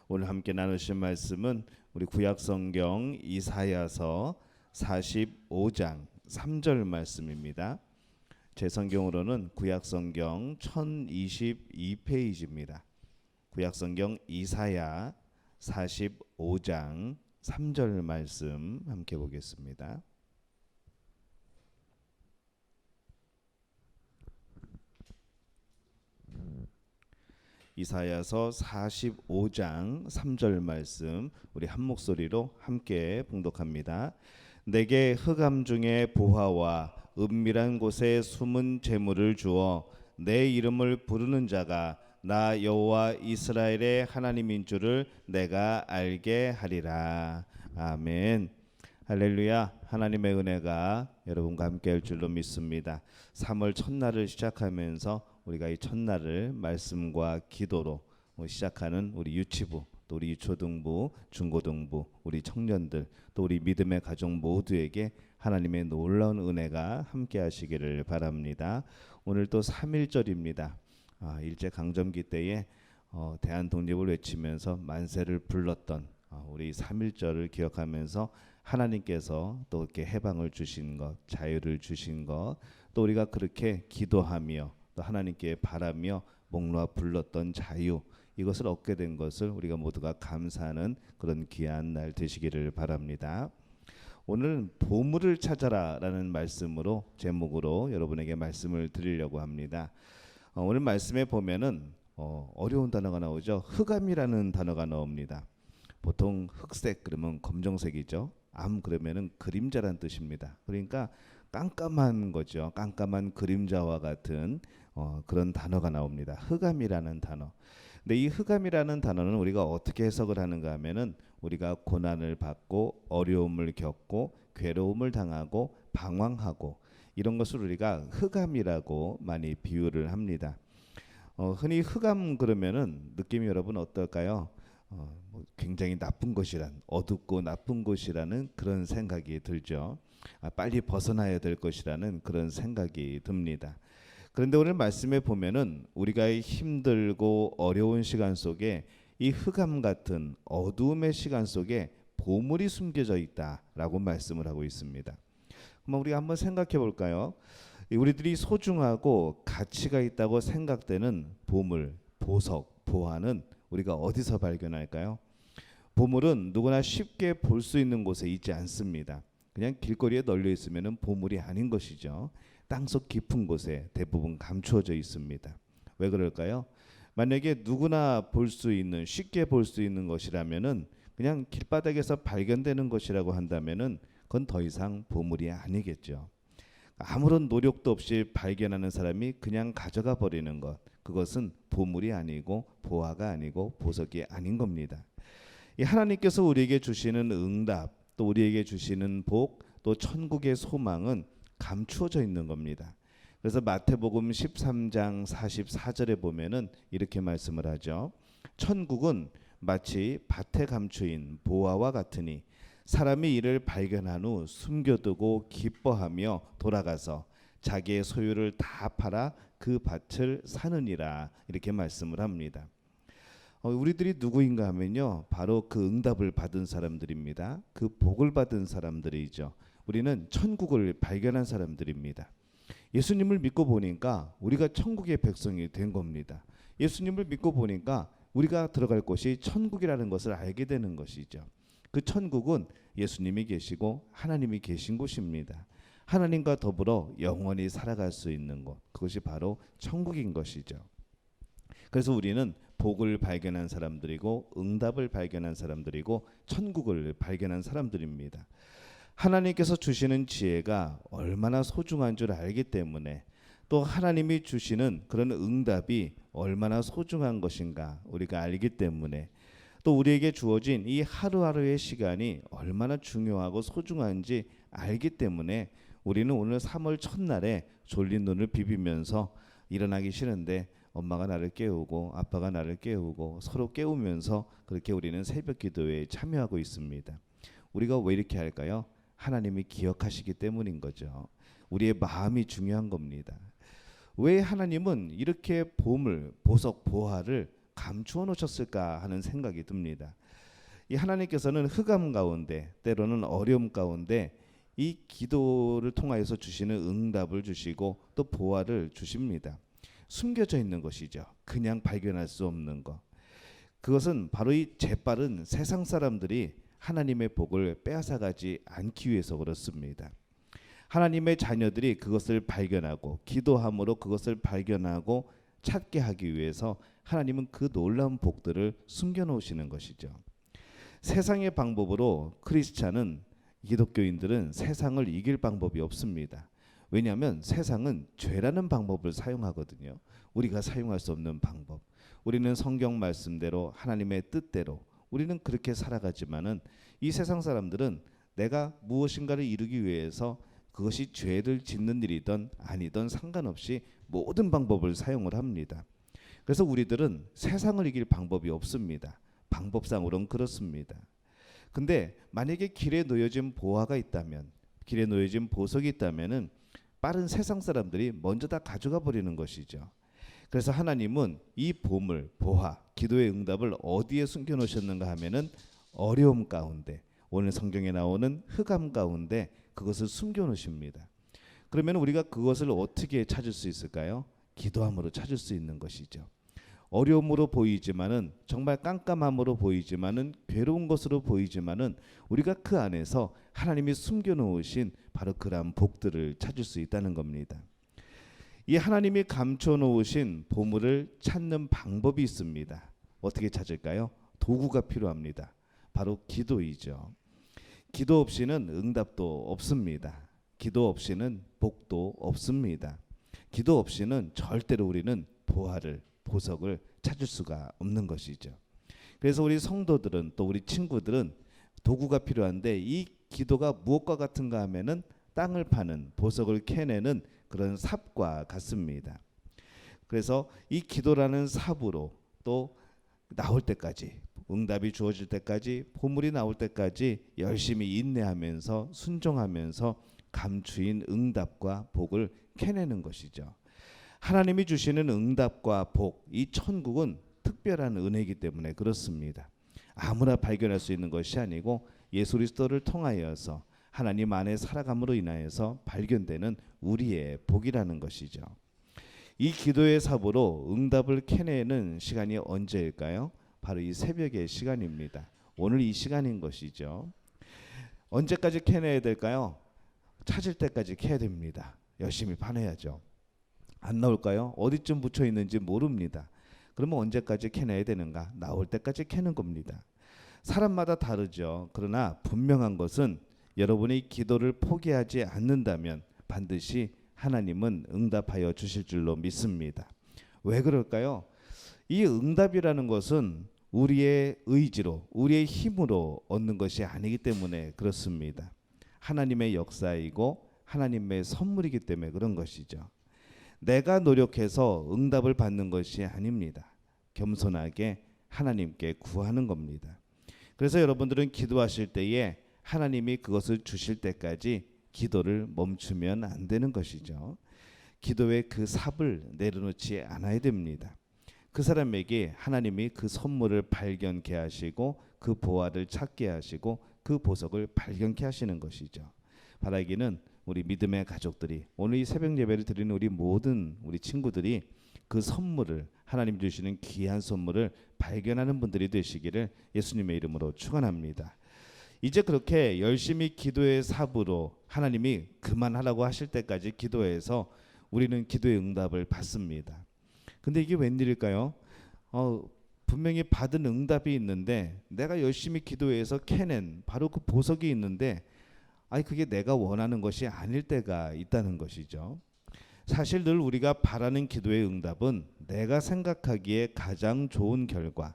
오늘 함께 나누실 말씀은 우리 구약성경 이사야서 45장 3절 말씀입니다. 제 성경으로는 구약성경 1022페이지입니다. 구약성경 이사야 45장 3절 말씀 함께 보겠습니다. 이사야서 45장 3절 말씀 우리 한 목소리로 함께 봉독합니다. 내게 흑암 중에 보화와 은밀한 곳에 숨은 재물을 주어 내 이름을 부르는 자가 나 여호와 이스라엘의 하나님인 줄을 내가 알게 하리라. 아멘. 할렐루야. 하나님의 은혜가 여러분과 함께 할 줄로 믿습니다. 3월 첫날을 시작하면서 우리가 이 첫날을 말씀과 기도로 시작하는 우리 유치부, 또 우리 유초등부, 중고등부, 우리 청년들, 또 우리 믿음의 가족 모두에게 하나님의 놀라운 은혜가 함께 하시기를 바랍니다. 오늘 또 3.1절입니다. 일제강점기 때에 대한 독립을 외치면서 만세를 불렀던 우리 3.1절을 기억하면서 하나님께서 또 이렇게 해방을 주신 것, 자유를 주신 것, 또 우리가 그렇게 기도하며 또 하나님께 바라며 목 놓아 불렀던 자유, 이것을 얻게 된 것을 우리가 모두가 감사하는 그런 귀한 날 되시기를 바랍니다. 오늘은 보물을 찾아라 라는 말씀으로 제목으로 여러분에게 말씀을 드리려고 합니다. 오늘 말씀에 보면은 어려운 단어가 나오죠. 흑암이라는 단어가 나옵니다. 보통 흑색 그러면 검정색이죠. 암 그러면은 그림자란 뜻입니다. 그러니까 깜깜한 거죠. 깜깜한 그림자와 같은 그런 단어가 나옵니다. 흑암이라는 단어. 근데 이 흑암이라는 단어는 우리가 어떻게 해석을 하는가 하면은 우리가 고난을 받고 어려움을 겪고 괴로움을 당하고 방황하고 이런 것을 우리가 흑암이라고 많이 비유를 합니다. 흔히 흑암 그러면은 느낌이 여러분 어떨까요? 굉장히 나쁜 곳이란, 어둡고 나쁜 곳이라는 그런 생각이 들죠. 빨리 벗어나야 될 것이라는 그런 생각이 듭니다. 그런데 오늘 말씀에 보면은 우리가 힘들고 어려운 시간 속에 이 흑암 같은 어두움의 시간 속에 보물이 숨겨져 있다라고 말씀을 하고 있습니다. 그럼 우리가 한번 생각해 볼까요? 우리들이 소중하고 가치가 있다고 생각되는 보물, 보석, 보화는 우리가 어디서 발견할까요? 보물은 누구나 쉽게 볼 수 있는 곳에 있지 않습니다. 그냥 길거리에 널려 있으면 보물이 아닌 것이죠. 땅속 깊은 곳에 대부분 감추어져 있습니다. 왜 그럴까요? 만약에 누구나 볼 수 있는, 쉽게 볼 수 있는 것이라면은 그냥 길바닥에서 발견되는 것이라고 한다면은 그건 더 이상 보물이 아니겠죠. 아무런 노력도 없이 발견하는 사람이 그냥 가져가 버리는 것, 그것은 보물이 아니고 보화가 아니고 보석이 아닌 겁니다. 이 하나님께서 우리에게 주시는 응답, 또 우리에게 주시는 복, 또 천국의 소망은 감추어져 있는 겁니다. 그래서 마태복음 13장 44절에 보면은 이렇게 말씀을 하죠. 천국은 마치 밭에 감추인 보화와 같으니 사람이 이를 발견한 후 숨겨두고 기뻐하며 돌아가서 자기의 소유를 다 팔아 그 밭을 사느니라, 이렇게 말씀을 합니다. 우리들이 누구인가 하면요, 바로 그 응답을 받은 사람들입니다. 그 복을 받은 사람들이죠. 우리는 천국을 발견한 사람들입니다. 예수님을 믿고 보니까 우리가 천국의 백성이 된 겁니다. 예수님을 믿고 보니까 우리가 들어갈 곳이 천국이라는 것을 알게 되는 것이죠. 그 천국은 예수님이 계시고 하나님이 계신 곳입니다. 하나님과 더불어 영원히 살아갈 수 있는 곳, 그것이 바로 천국인 것이죠. 그래서 우리는 복을 발견한 사람들이고 응답을 발견한 사람들이고 천국을 발견한 사람들입니다. 하나님께서 주시는 지혜가 얼마나 소중한 줄 알기 때문에, 또 하나님이 주시는 그런 응답이 얼마나 소중한 것인가 우리가 알기 때문에, 또 우리에게 주어진 이 하루하루의 시간이 얼마나 중요하고 소중한지 알기 때문에 우리는 오늘 3월 첫날에 졸린 눈을 비비면서 일어나기 싫은데 엄마가 나를 깨우고 아빠가 나를 깨우고 서로 깨우면서 그렇게 우리는 새벽 기도에 참여하고 있습니다. 우리가 왜 이렇게 할까요? 하나님이 기억하시기 때문인 거죠. 우리의 마음이 중요한 겁니다. 왜 하나님은 이렇게 보물, 보석, 보화를 감추어 놓으셨을까 하는 생각이 듭니다. 이 하나님께서는 흑암 가운데 때로는 어려움 가운데 이 기도를 통하여서 주시는 응답을 주시고 또 보화를 주십니다. 숨겨져 있는 것이죠. 그냥 발견할 수 없는 것. 그것은 바로 이 재빠른 세상 사람들이 하나님의 복을 빼앗아가지 않기 위해서 그렇습니다. 하나님의 자녀들이 그것을 발견하고 기도함으로 그것을 발견하고 찾게 하기 위해서 하나님은 그 놀라운 복들을 숨겨놓으시는 것이죠. 세상의 방법으로 크리스찬은 기독교인들은 세상을 이길 방법이 없습니다. 왜냐하면 세상은 죄라는 방법을 사용하거든요. 우리가 사용할 수 없는 방법. 우리는 성경 말씀대로 하나님의 뜻대로 우리는 그렇게 살아가지만은 이 세상 사람들은 내가 무엇인가를 이루기 위해서 그것이 죄를 짓는 일이든 아니든 상관없이 모든 방법을 사용을 합니다. 그래서 우리들은 세상을 이길 방법이 없습니다. 방법상으로는 그렇습니다. 근데 만약에 길에 놓여진 보화가 있다면, 길에 놓여진 보석이 있다면은 빠른 세상 사람들이 먼저 다 가져가 버리는 것이죠. 그래서 하나님은 이 보물, 보화, 기도의 응답을 어디에 숨겨 놓으셨는가 하면은 어려움 가운데, 오늘 성경에 나오는 흑암 가운데 그것을 숨겨 놓으십니다. 그러면 우리가 그것을 어떻게 찾을 수 있을까요? 기도함으로 찾을 수 있는 것이죠. 어려움으로 보이지만은 정말 깜깜함으로 보이지만은 괴로운 것으로 보이지만은 우리가 그 안에서 하나님이 숨겨 놓으신 바로 그러한 복들을 찾을 수 있다는 겁니다. 이 하나님이 감춰 놓으신 보물을 찾는 방법이 있습니다. 어떻게 찾을까요? 도구가 필요합니다. 바로 기도이죠. 기도 없이는 응답도 없습니다. 기도 없이는 복도 없습니다. 기도 없이는 절대로 우리는 보화를, 보석을 찾을 수가 없는 것이죠. 그래서 우리 성도들은 또 우리 친구들은 도구가 필요한데 이 기도가 무엇과 같은가 하면은 땅을 파는 보석을 캐내는 그런 삽과 같습니다. 그래서 이 기도라는 삽으로 또 나올 때까지, 응답이 주어질 때까지, 보물이 나올 때까지 열심히 인내하면서 순종하면서 감추인 응답과 복을 캐내는 것이죠. 하나님이 주시는 응답과 복, 이 천국은 특별한 은혜이기 때문에 그렇습니다. 아무나 발견할 수 있는 것이 아니고 예수 그리스도를 통하여서 하나님 안에 살아감으로 인하여서 발견되는 우리의 복이라는 것이죠. 이 기도의 삽으로 응답을 캐내는 시간이 언제일까요? 바로 이 새벽의 시간입니다. 오늘 이 시간인 것이죠. 언제까지 캐내야 될까요? 찾을 때까지 캐야 됩니다. 열심히 파내야죠. 안 나올까요? 어디쯤 묻혀 있는지 모릅니다. 그러면 언제까지 캐내야 되는가? 나올 때까지 캐는 겁니다. 사람마다 다르죠. 그러나 분명한 것은 여러분이 기도를 포기하지 않는다면 반드시 하나님은 응답하여 주실 줄로 믿습니다. 왜 그럴까요? 이 응답이라는 것은 우리의 의지로, 우리의 힘으로 얻는 것이 아니기 때문에 그렇습니다. 하나님의 역사이고 하나님의 선물이기 때문에 그런 것이죠. 내가 노력해서 응답을 받는 것이 아닙니다. 겸손하게 하나님께 구하는 겁니다. 그래서 여러분들은 기도하실 때에 하나님이 그것을 주실 때까지 기도를 멈추면 안 되는 것이죠. 기도의 그 삽을 내려놓지 않아야 됩니다. 그 사람에게 하나님이 그 선물을 발견케 하시고 그 보화를 찾게 하시고 그 보석을 발견케 하시는 것이죠. 바라기는 우리 믿음의 가족들이 오늘 이 새벽 예배를 드리는 우리 모든 우리 친구들이 그 선물을 하나님 주시는 귀한 선물을 발견하는 분들이 되시기를 예수님의 이름으로 축원합니다. 이제 그렇게 열심히 기도의 삽으로 하나님이 그만하라고 하실 때까지 기도해서 우리는 기도의 응답을 받습니다. 근데 이게 웬일일까요? 분명히 받은 응답이 있는데 내가 열심히 기도해서 캐낸 바로 그 보석이 있는데 그게 내가 원하는 것이 아닐 때가 있다는 것이죠. 사실 늘 우리가 바라는 기도의 응답은 내가 생각하기에 가장 좋은 결과,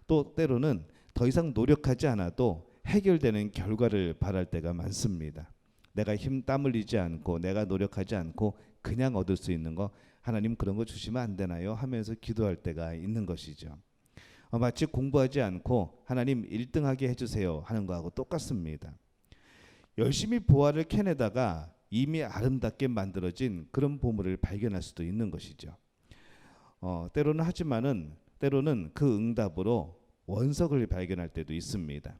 또 때로는 더 이상 노력하지 않아도 해결되는 결과를 바랄 때가 많습니다. 내가 땀 흘리지 않고 내가 노력하지 않고 그냥 얻을 수 있는 거, 하나님 그런 거 주시면 안 되나요? 하면서 기도할 때가 있는 것이죠. 마치 공부하지 않고 하나님 1등하게 해주세요 하는 거하고 똑같습니다. 열심히 보화를 캐내다가 이미 아름답게 만들어진 그런 보물을 발견할 수도 있는 것이죠. 때로는 하지만은 때로는 그 응답으로 원석을 발견할 때도 있습니다.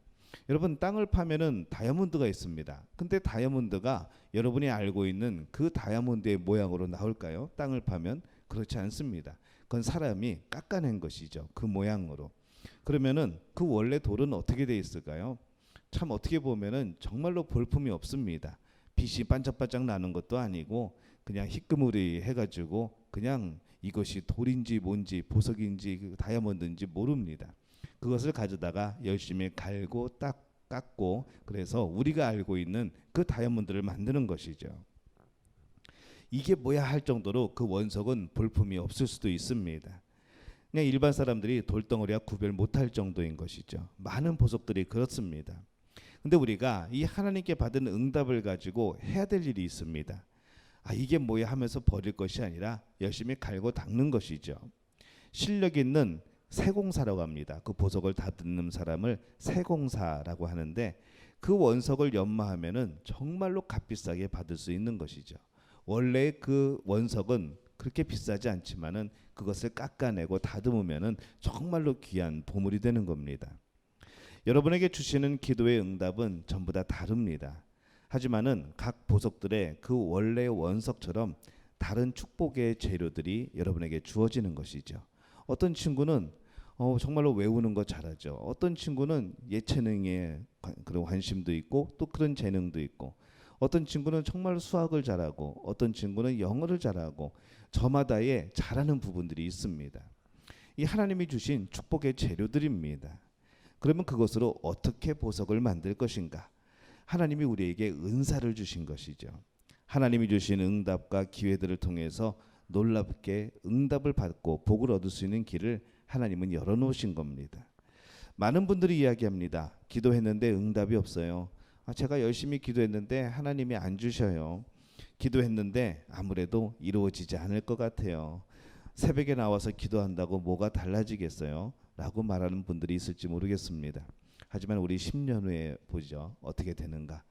여러분, 땅을 파면은 다이아몬드가 있습니다. 근데 다이아몬드가 여러분이 알고 있는 그 다이아몬드의 모양으로 나올까요? 땅을 파면 그렇지 않습니다. 그건 사람이 깎아낸 것이죠. 그 모양으로. 그러면은 그 원래 돌은 어떻게 돼 있을까요? 참 어떻게 보면은 정말로 볼품이 없습니다. 빛이 반짝반짝 나는 것도 아니고 그냥 희끄무리 해가지고 그냥 이것이 돌인지 뭔지 보석인지 그 다이아몬드인지 모릅니다. 그것을 가져다가 열심히 갈고 딱 깎고 그래서 우리가 알고 있는 그 다이아몬드를 만드는 것이죠. 이게 뭐야 할 정도로 그 원석은 볼품이 없을 수도 있습니다. 그냥 일반 사람들이 돌덩어리와 구별 못할 정도인 것이죠. 많은 보석들이 그렇습니다. 근데 우리가 이 하나님께 받은 응답을 가지고 해야 될 일이 있습니다. 아, 이게 뭐야 하면서 버릴 것이 아니라 열심히 갈고 닦는 것이죠. 실력 있는 세공사라고 합니다. 그 보석을 다듬는 사람을 세공사라고 하는데 그 원석을 연마하면은 정말로 값비싸게 받을 수 있는 것이죠. 원래 그 원석은 그렇게 비싸지 않지만은 그것을 깎아내고 다듬으면은 정말로 귀한 보물이 되는 겁니다. 여러분에게 주시는 기도의 응답은 전부 다 다릅니다. 하지만은 각 보석들의 그 원래 원석처럼 다른 축복의 재료들이 여러분에게 주어지는 것이죠. 어떤 친구는 정말로 외우는 거 잘하죠. 어떤 친구는 예체능에 그런 관심도 있고 또 그런 재능도 있고 어떤 친구는 정말 수학을 잘하고 어떤 친구는 영어를 잘하고 저마다의 잘하는 부분들이 있습니다. 이 하나님이 주신 축복의 재료들입니다. 그러면 그것으로 어떻게 보석을 만들 것인가? 하나님이 우리에게 은사를 주신 것이죠. 하나님이 주신 응답과 기회들을 통해서 놀랍게 응답을 받고 복을 얻을 수 있는 길을 하나님은 열어놓으신 겁니다. 많은 분들이 이야기합니다. 기도했는데 응답이 없어요. 제가 열심히 기도했는데 하나님이 안 주셔요. 기도했는데 아무래도 이루어지지 않을 것 같아요. 새벽에 나와서 기도한다고 뭐가 달라지겠어요? 라고 말하는 분들이 있을지 모르겠습니다. 하지만 우리 10년 후에 보죠. 어떻게 되는가?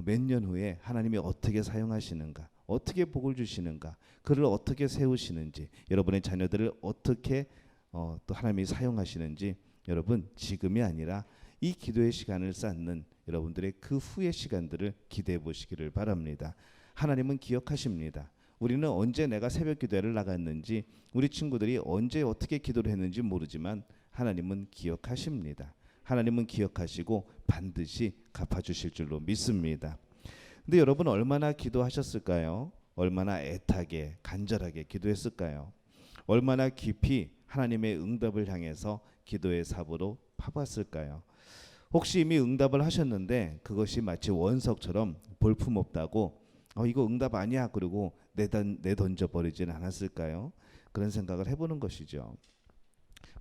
몇 년 후에 하나님이 어떻게 사용하시는가? 어떻게 복을 주시는가? 그를 어떻게 세우시는지, 여러분의 자녀들을 어떻게 또 하나님이 사용하시는지 여러분 지금이 아니라 이 기도의 시간을 쌓는 여러분들의 그 후의 시간들을 기대해 보시기를 바랍니다. 하나님은 기억하십니다. 우리는 언제 내가 새벽 기도회를 나갔는지 우리 친구들이 언제 어떻게 기도를 했는지 모르지만 하나님은 기억하십니다. 하나님은 기억하시고 반드시 갚아주실 줄로 믿습니다. 근데 여러분 얼마나 기도하셨을까요? 얼마나 애타게 간절하게 기도했을까요? 얼마나 깊이 하나님의 응답을 향해서 기도의 삽으로 파봤을까요? 혹시 이미 응답을 하셨는데 그것이 마치 원석처럼 볼품없다고 이거 응답 아니야 그러고 내던져 버리지는 않았을까요? 그런 생각을 해보는 것이죠.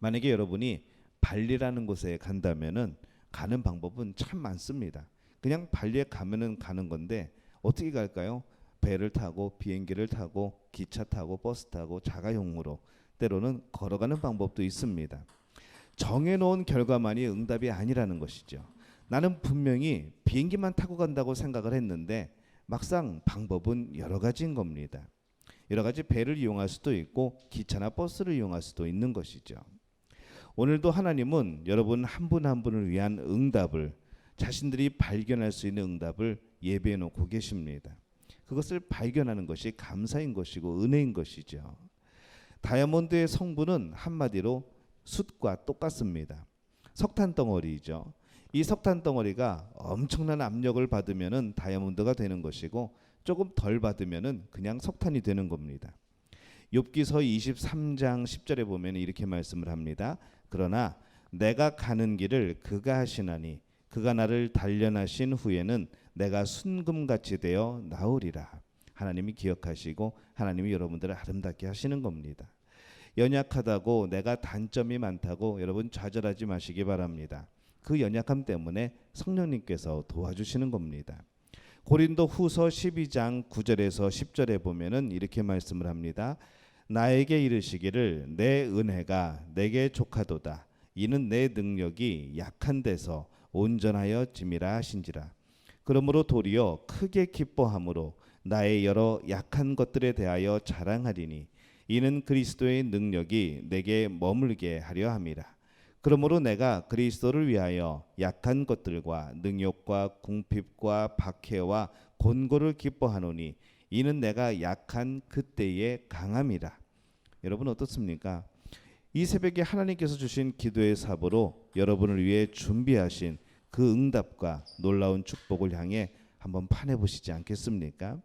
만약에 여러분이 발리라는 곳에 간다면은 가는 방법은 참 많습니다. 그냥 발리에 가면은 가는 건데 어떻게 갈까요? 배를 타고 비행기를 타고 기차 타고 버스 타고 자가용으로 때로는 걸어가는 방법도 있습니다. 정해놓은 결과만이 응답이 아니라는 것이죠. 나는 분명히 비행기만 타고 간다고 생각을 했는데 막상 방법은 여러 가지인 겁니다. 여러 가지 배를 이용할 수도 있고 기차나 버스를 이용할 수도 있는 것이죠. 오늘도 하나님은 여러분 한 분 한 분을 위한 응답을 자신들이 발견할 수 있는 응답을 예배해 놓고 계십니다. 그것을 발견하는 것이 감사인 것이고 은혜인 것이죠. 다이아몬드의 성분은 한마디로 숯과 똑같습니다. 석탄 덩어리죠. 이 석탄 덩어리가 엄청난 압력을 받으면은 다이아몬드가 되는 것이고 조금 덜 받으면은 그냥 석탄이 되는 겁니다. 욥기서 23장 10절에 보면 이렇게 말씀을 합니다. 그러나 내가 가는 길을 그가 하시나니 그가 나를 단련하신 후에는 내가 순금같이 되어 나오리라. 하나님이 기억하시고 하나님이 여러분들을 아름답게 하시는 겁니다. 연약하다고 내가 단점이 많다고 여러분 좌절하지 마시기 바랍니다. 그 연약함 때문에 성령님께서 도와주시는 겁니다. 고린도 후서 12장 9절에서 10절에 보면은 이렇게 말씀을 합니다. 나에게 이르시기를 내 은혜가 내게 족하도다. 이는 내 능력이 약한 데서 온전하여 짐이라 하신지라. 그러므로 도리어 크게 기뻐함으로 나의 여러 약한 것들에 대하여 자랑하리니 이는 그리스도의 능력이 내게 머물게 하려 함이라. 그러므로 내가 그리스도를 위하여 약한 것들과 능욕과 궁핍과 박해와 곤고를 기뻐하노니 이는 내가 약한 그때의 강함이라. 여러분 어떻습니까? 이 새벽에 하나님께서 주신 기도의 삽으로 여러분을 위해 준비하신 그 응답과 놀라운 축복을 향해 한번 판해 보시지 않겠습니까?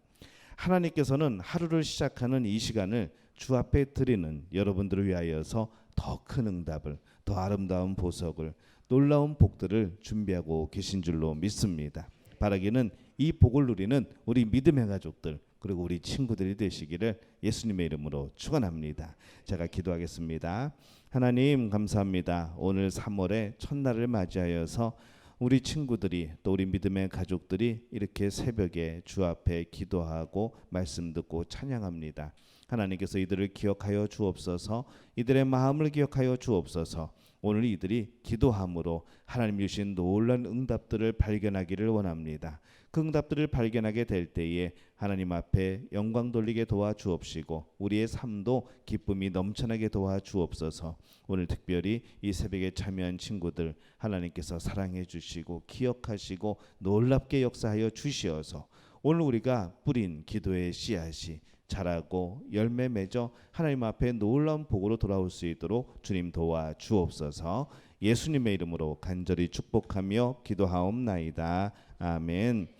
하나님께서는 하루를 시작하는 이 시간을 주 앞에 드리는 여러분들을 위하여서 더 큰 응답을, 더 아름다운 보석을, 놀라운 복들을 준비하고 계신 줄로 믿습니다. 바라기는 이 복을 누리는 우리 믿음의 가족들 그리고 우리 친구들이 되시기를 예수님의 이름으로 축원합니다. 제가 기도하겠습니다. 하나님 감사합니다. 오늘 3월의 첫날을 맞이하여서 우리 친구들이 또 우리 믿음의 가족들이 이렇게 새벽에 주 앞에 기도하고 말씀 듣고 찬양합니다. 하나님께서 이들을 기억하여 주옵소서. 이들의 마음을 기억하여 주옵소서. 오늘 이들이 기도함으로 하나님 주신 놀라운 응답들을 발견하기를 원합니다. 그 응답들을 발견하게 될 때에 하나님 앞에 영광 돌리게 도와주옵시고 우리의 삶도 기쁨이 넘쳐나게 도와주옵소서. 오늘 특별히 이 새벽에 참여한 친구들 하나님께서 사랑해 주시고 기억하시고 놀랍게 역사하여 주시어서 오늘 우리가 뿌린 기도의 씨앗이 자라고 열매 맺어 하나님 앞에 놀라운 복으로 돌아올 수 있도록 주님 도와주옵소서. 예수님의 이름으로 간절히 축복하며 기도하옵나이다. 아멘.